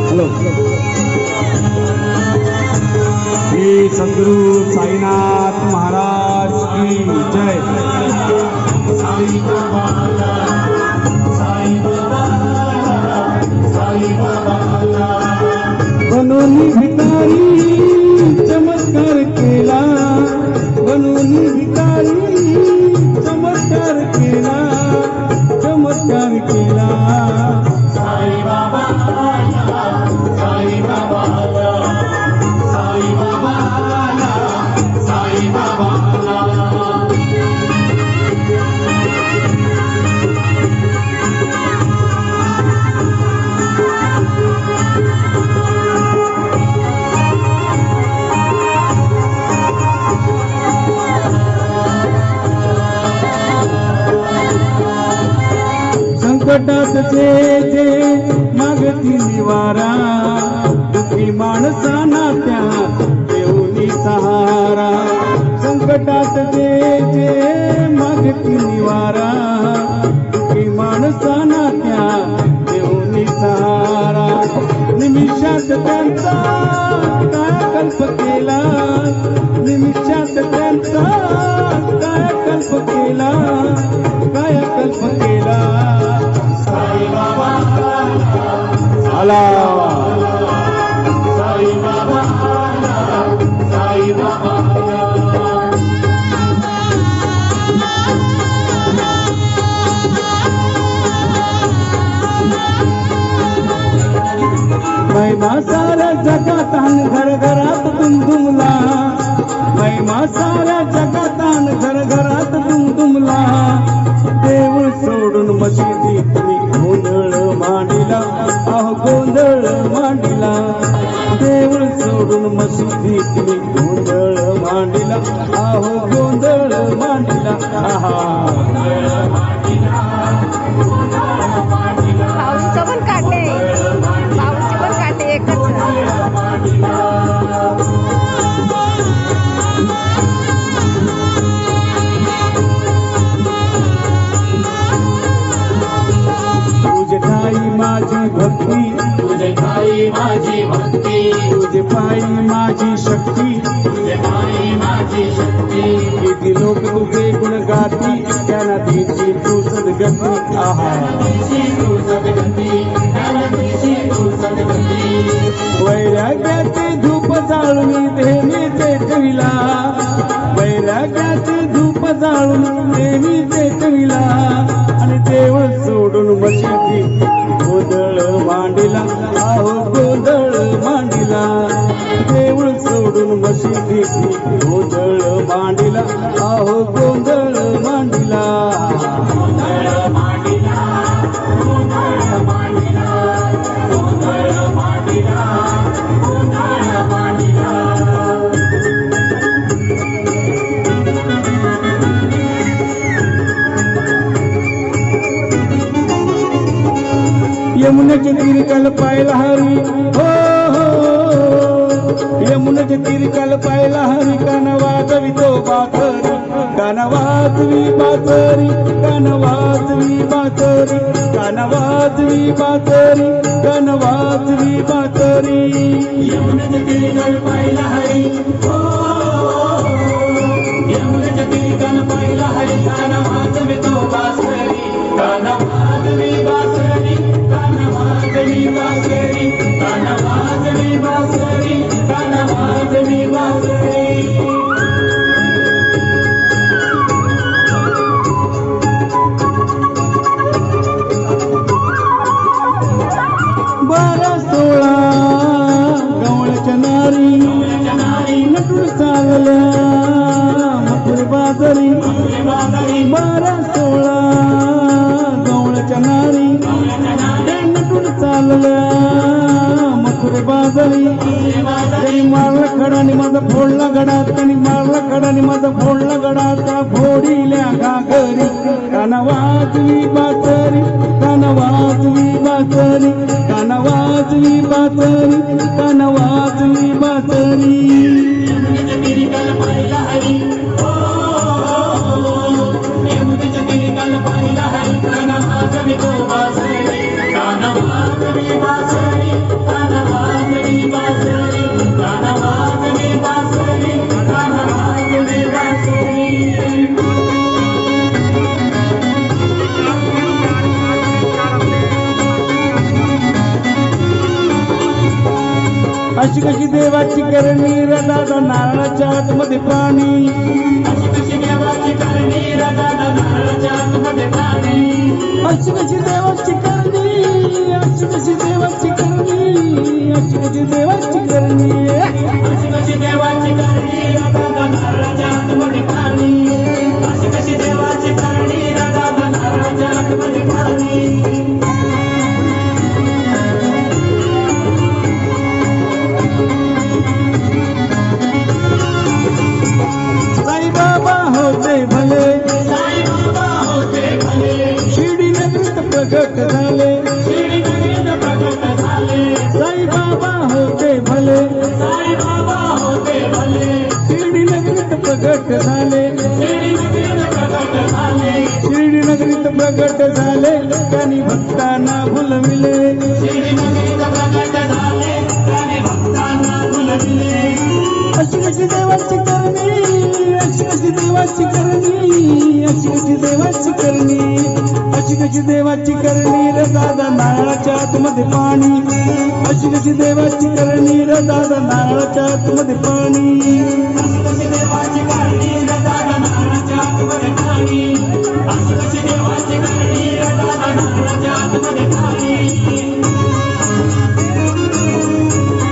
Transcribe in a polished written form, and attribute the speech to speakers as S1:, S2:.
S1: Hello Shri सद्गुरु साईनाथ महाराज की जय। साई बाबा साई बाबा साई बाबा बनोनी भिकारी चमत्कार केला, बनोनी भिकारी चमत्कार केला, चमत्कार केला। साई बाबा साई बाबा साई बाबा साई बाबा संकटात जे मागती निवारा, दुःखी माणसांना त्या देऊनी सहारा। संकटात जे मागती निवारा, दुःखी माणसांना त्या देऊनी सहारा। निमिषात त्यांचा कायाकल्प केला, निमिषात त्यांचा कायाकल्प केला, कायाकल्प केला। साई बाबा आला, साई बाबा साई बाबा महिमा साऱ्या जगात घरघरात दुमदुमला, महिमा साऱ्या जगात घरघरात दुमदुमला। देऊळ सोडून मशिदीत मी गोंधळ मांडिला, अहो गोंधळ मांडिला। देऊळ सोडून मशिदीत मी गोंधळ मांडिला, अहो गोंधळ मांडिला।
S2: भाऊचं पण काटे, भाऊचे पण काटे एकच।
S1: तुझे ठाई माझी भक्ती, तुझे ठाई माझी भक्ती, तुझे पायी माझी शक्ती, तुझे पायी माझी शक्ती। किती लोक तुझे गुण गाती, त्यांना दिशी तू सद्गती। आहा तू सद्गती, त्यांना दिशी तू सद्गती। वैराग्याचे धूप जाळून देवीचे ठेविला, वैराग्याचे धूप जाळून देवीचे ठेविला। आणि देऊळ सोडून मशिदीत गोंधळ मांडिला, अहो गोंधळ मांडिला। देऊळ सोडून मशिदीत गोंधळ मांडिला, अहो गोंधळ मांडिला। गोंधळ मांडिला, गोंधळ मांडिला, गोंधळ मांडिला, गोंधळ मांडिला। यमुनेचे तीर काल पायला हरी, हो यमुनेचे तीर काल पायला हरी। कान वाजवी तो बातरी, कान वाजवी बातरी, कान वाजवी बातरी, कान वाजवी बातरी, कान वाजवी बातरी। यमुनेचे तीर काल पायला हरी, हो यमुनेचे तीर काल पायला हरी। कान वाजवी तो बातरी, कान वाजवी बातरी, कान वाजवी बातरी, कान वाजवी बातरी, कान वाजवी बातरी। बारा सोळा गवळच्या नारी, नटून चालल्या मथुर बाजारी। बारा सोळा गवळच्या नारी, नटून चालल्या मथुर बाजारी। त्यांनी मारला खडा आणि माझा फोडला गडा, त्यांनी मारला खडा आणि माझा फोडला गडा। त्या फोडील्या घागरी, कान वाजवी बातरी, कान वाजवी बातरी, कान वाजवी बातरी, कान वाजवी बातरी। यमुनेच्या तीरी काल पाहिला हरी, कान वाजवी तो बातरी। अशी कशी देवाची करणी रे दादा नारळाच्या आतमध्ये पाणी अशी कशी देवाची करणी रे दादा नारळाच्या आतमध्ये पाणी अशी कशी देवाची करणी अशी कशी देवाची करणी अशी कशी देवाची करणी अशी कशी देवाची करणी रे दादा नारळाच्या आतमध्ये पाणी अशी कशी देवाची करणी रे दादा नारळाच्या आतमध्ये पाणी बाबा होते भले शिर्डी नगरीत प्रगट झाले साई बाबा होते भले शिर्डी नगरीत प्रगट झाले शिर्डी नगरीत प्रगट झाले त्यांनी भक्तांना भुलविले अशी कशी देवाची करणी अशी कशी देवाची करणी अशी कशी देवाची करणी अशी कशी देवाची करणी रे दादा नारळाच्या आतमध्ये पाणी अशी कशी देवाची करणी रे दादा नारळाच्या आतमध्ये पाणी अशी कशी देवाची करणी रे दादा नारळाच्या आतमध्ये